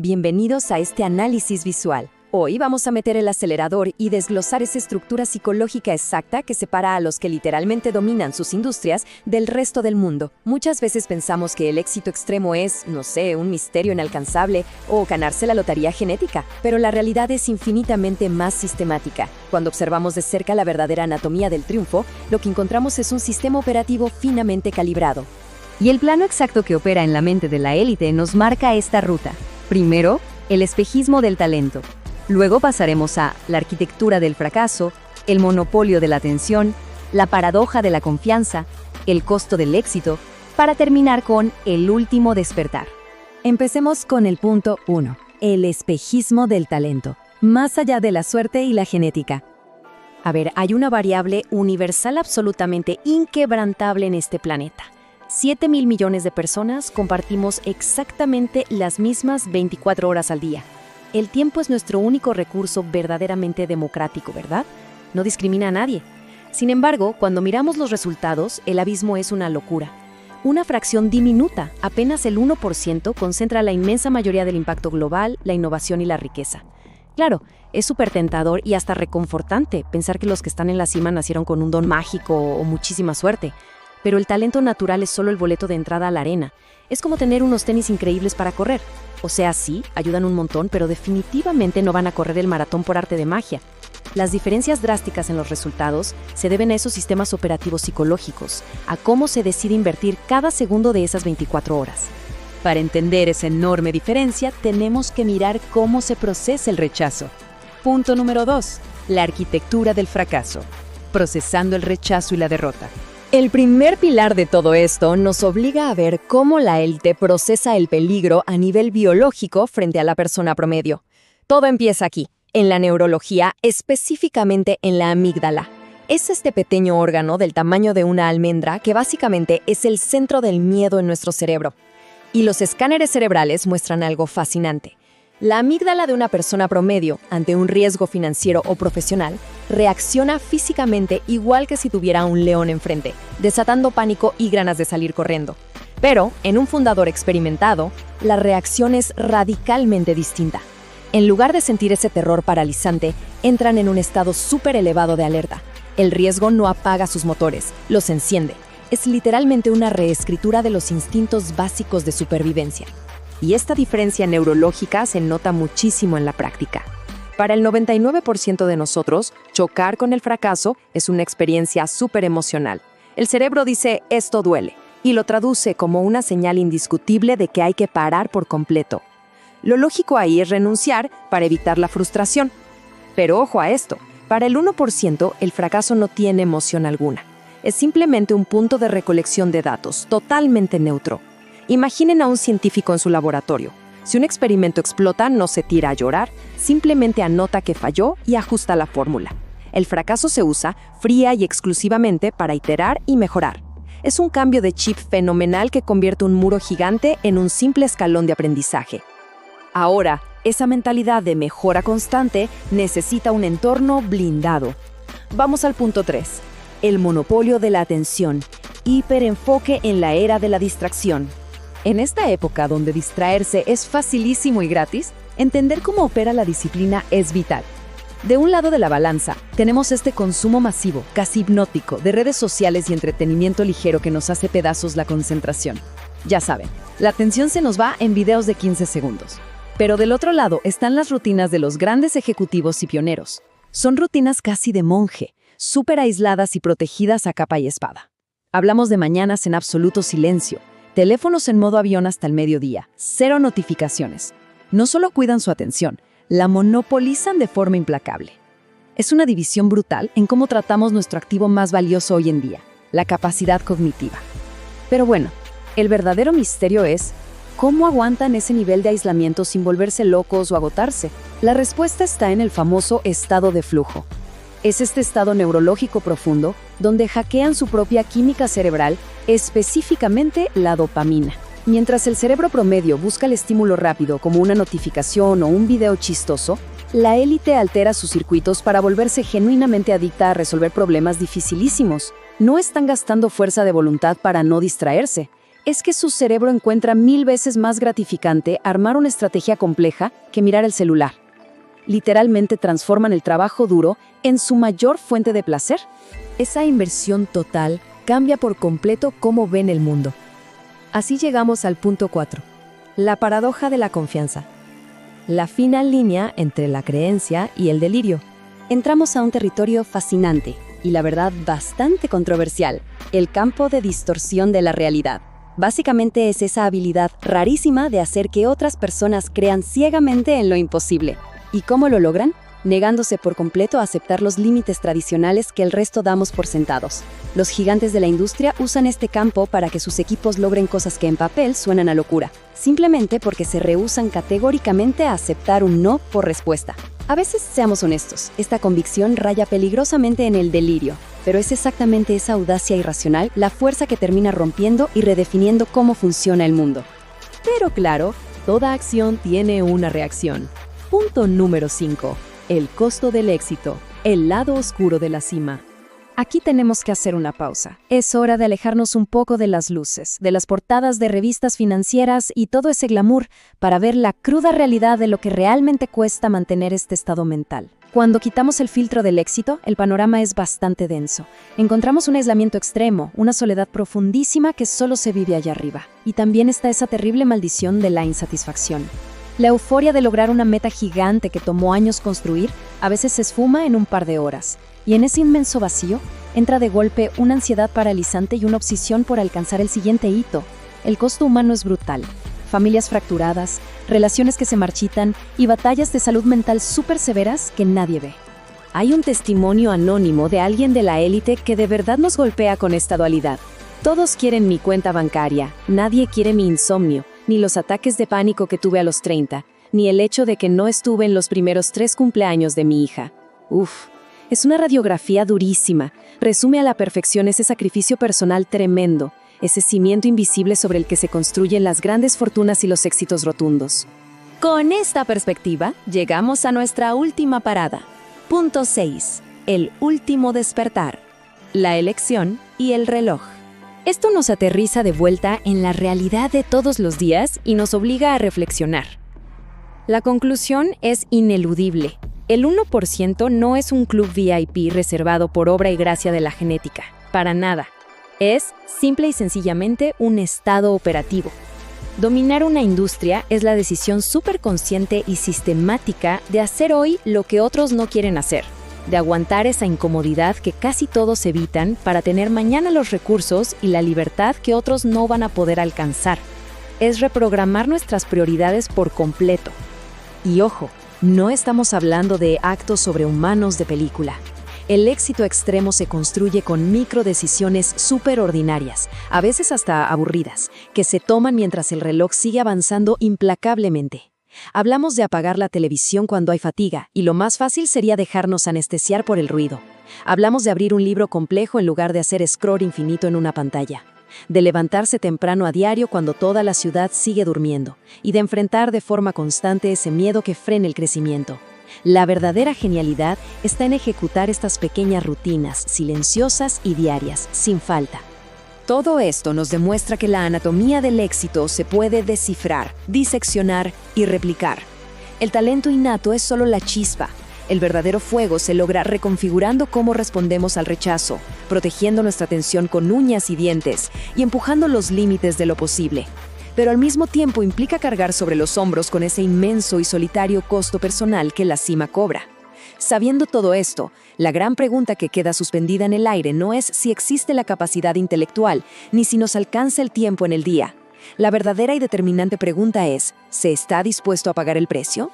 Bienvenidos a este análisis visual. Hoy vamos a meter el acelerador y desglosar esa estructura psicológica exacta que separa a los que literalmente dominan sus industrias del resto del mundo. Muchas veces pensamos que el éxito extremo es, no sé, un misterio inalcanzable o ganarse la lotería genética, pero la realidad es infinitamente más sistemática. Cuando observamos de cerca la verdadera anatomía del triunfo, lo que encontramos es un sistema operativo finamente calibrado. Y el plano exacto que opera en la mente de la élite nos marca esta ruta. Primero, el espejismo del talento. Luego pasaremos a la arquitectura del fracaso, el monopolio de la atención, la paradoja de la confianza, el costo del éxito, para terminar con el último despertar. Empecemos con el punto 1, el espejismo del talento, más allá de la suerte y la genética. A ver, hay una variable universal absolutamente inquebrantable en este planeta. 7.000 millones de personas compartimos exactamente las mismas 24 horas al día. El tiempo es nuestro único recurso verdaderamente democrático, ¿verdad? No discrimina a nadie. Sin embargo, cuando miramos los resultados, el abismo es una locura. Una fracción diminuta, apenas el 1%, concentra la inmensa mayoría del impacto global, la innovación y la riqueza. Claro, es súper tentador y hasta reconfortante pensar que los que están en la cima nacieron con un don mágico o muchísima suerte. Pero el talento natural es solo el boleto de entrada a la arena. Es como tener unos tenis increíbles para correr. O sea, sí, ayudan un montón, pero definitivamente no van a correr el maratón por arte de magia. Las diferencias drásticas en los resultados se deben a esos sistemas operativos psicológicos, a cómo se decide invertir cada segundo de esas 24 horas. Para entender esa enorme diferencia, tenemos que mirar cómo se procesa el rechazo. Punto número 2. La arquitectura del fracaso. Procesando el rechazo y la derrota. El primer pilar de todo esto nos obliga a ver cómo la élite procesa el peligro a nivel biológico frente a la persona promedio. Todo empieza aquí, en la neurología, específicamente en la amígdala. Es este pequeño órgano del tamaño de una almendra que básicamente es el centro del miedo en nuestro cerebro. Y los escáneres cerebrales muestran algo fascinante. La amígdala de una persona promedio, ante un riesgo financiero o profesional, reacciona físicamente igual que si tuviera un león enfrente, desatando pánico y ganas de salir corriendo. Pero, en un fundador experimentado, la reacción es radicalmente distinta. En lugar de sentir ese terror paralizante, entran en un estado súper elevado de alerta. El riesgo no apaga sus motores, los enciende. Es literalmente una reescritura de los instintos básicos de supervivencia. Y esta diferencia neurológica se nota muchísimo en la práctica. Para el 99% de nosotros, chocar con el fracaso es una experiencia súper emocional. El cerebro dice, esto duele, y lo traduce como una señal indiscutible de que hay que parar por completo. Lo lógico ahí es renunciar para evitar la frustración. Pero ojo a esto, para el 1% el fracaso no tiene emoción alguna. Es simplemente un punto de recolección de datos, totalmente neutro. Imaginen a un científico en su laboratorio. Si un experimento explota, no se tira a llorar, simplemente anota que falló y ajusta la fórmula. El fracaso se usa fría y exclusivamente para iterar y mejorar. Es un cambio de chip fenomenal que convierte un muro gigante en un simple escalón de aprendizaje. Ahora, esa mentalidad de mejora constante necesita un entorno blindado. Vamos al punto 3. El monopolio de la atención. Hiperenfoque en la era de la distracción. En esta época donde distraerse es facilísimo y gratis, entender cómo opera la disciplina es vital. De un lado de la balanza, tenemos este consumo masivo, casi hipnótico, de redes sociales y entretenimiento ligero que nos hace pedazos la concentración. Ya saben, la atención se nos va en videos de 15 segundos. Pero del otro lado están las rutinas de los grandes ejecutivos y pioneros. Son rutinas casi de monje, súper aisladas y protegidas a capa y espada. Hablamos de mañanas en absoluto silencio, teléfonos en modo avión hasta el mediodía, 0 notificaciones. No solo cuidan su atención, la monopolizan de forma implacable. Es una división brutal en cómo tratamos nuestro activo más valioso hoy en día, la capacidad cognitiva. Pero bueno, el verdadero misterio es ¿cómo aguantan ese nivel de aislamiento sin volverse locos o agotarse? La respuesta está en el famoso estado de flujo. Es este estado neurológico profundo donde hackean su propia química cerebral, específicamente la dopamina. Mientras el cerebro promedio busca el estímulo rápido como una notificación o un video chistoso, la élite altera sus circuitos para volverse genuinamente adicta a resolver problemas dificilísimos. No están gastando fuerza de voluntad para no distraerse. es que su cerebro encuentra 1000 veces más gratificante armar una estrategia compleja que mirar el celular. Literalmente transforman el trabajo duro en su mayor fuente de placer. Esa inversión total cambia por completo cómo ven el mundo. Así llegamos al punto 4, la paradoja de la confianza. La fina línea entre la creencia y el delirio. Entramos a un territorio fascinante y la verdad bastante controversial, el campo de distorsión de la realidad. Básicamente es esa habilidad rarísima de hacer que otras personas crean ciegamente en lo imposible. ¿Y cómo lo logran? Negándose por completo a aceptar los límites tradicionales que el resto damos por sentados. Los gigantes de la industria usan este campo para que sus equipos logren cosas que en papel suenan a locura, simplemente porque se rehúsan categóricamente a aceptar un no por respuesta. A veces, seamos honestos, esta convicción raya peligrosamente en el delirio, pero es exactamente esa audacia irracional la fuerza que termina rompiendo y redefiniendo cómo funciona el mundo. Pero claro, toda acción tiene una reacción. Punto número 5. El costo del éxito, el lado oscuro de la cima. Aquí tenemos que hacer una pausa. Es hora de alejarnos un poco de las luces, de las portadas de revistas financieras y todo ese glamour para ver la cruda realidad de lo que realmente cuesta mantener este estado mental. Cuando quitamos el filtro del éxito, el panorama es bastante denso. Encontramos un aislamiento extremo, una soledad profundísima que solo se vive allá arriba. Y también está esa terrible maldición de la insatisfacción. La euforia de lograr una meta gigante que tomó años construir a veces se esfuma en un par de horas. Y en ese inmenso vacío entra de golpe una ansiedad paralizante y una obsesión por alcanzar el siguiente hito. El costo humano es brutal. Familias fracturadas, relaciones que se marchitan y batallas de salud mental súper severas que nadie ve. Hay un testimonio anónimo de alguien de la élite que de verdad nos golpea con esta dualidad. Todos quieren mi cuenta bancaria, nadie quiere mi insomnio, ni los ataques de pánico que tuve a los 30, ni el hecho de que no estuve en los primeros 3 cumpleaños de mi hija. Es una radiografía durísima. Resume a la perfección ese sacrificio personal tremendo, ese cimiento invisible sobre el que se construyen las grandes fortunas y los éxitos rotundos. Con esta perspectiva, llegamos a nuestra última parada. Punto 6. El último despertar. La elección y el reloj. Esto nos aterriza de vuelta en la realidad de todos los días y nos obliga a reflexionar. La conclusión es ineludible. El 1% no es un club VIP reservado por obra y gracia de la genética. Para nada. Es, simple y sencillamente, un estado operativo. Dominar una industria es la decisión superconsciente y sistemática de hacer hoy lo que otros no quieren hacer, de aguantar esa incomodidad que casi todos evitan para tener mañana los recursos y la libertad que otros no van a poder alcanzar. Es reprogramar nuestras prioridades por completo. Y ojo, no estamos hablando de actos sobrehumanos de película. El éxito extremo se construye con microdecisiones superordinarias, a veces hasta aburridas, que se toman mientras el reloj sigue avanzando implacablemente. Hablamos de apagar la televisión cuando hay fatiga, y lo más fácil sería dejarnos anestesiar por el ruido. Hablamos de abrir un libro complejo en lugar de hacer scroll infinito en una pantalla. De levantarse temprano a diario cuando toda la ciudad sigue durmiendo, y de enfrentar de forma constante ese miedo que frena el crecimiento. La verdadera genialidad está en ejecutar estas pequeñas rutinas, silenciosas y diarias, sin falta. Todo esto nos demuestra que la anatomía del éxito se puede descifrar, diseccionar y replicar. El talento innato es solo la chispa. El verdadero fuego se logra reconfigurando cómo respondemos al rechazo, protegiendo nuestra atención con uñas y dientes y empujando los límites de lo posible. Pero al mismo tiempo implica cargar sobre los hombros con ese inmenso y solitario costo personal que la cima cobra. Sabiendo todo esto, la gran pregunta que queda suspendida en el aire no es si existe la capacidad intelectual, ni si nos alcanza el tiempo en el día. La verdadera y determinante pregunta es, ¿se está dispuesto a pagar el precio?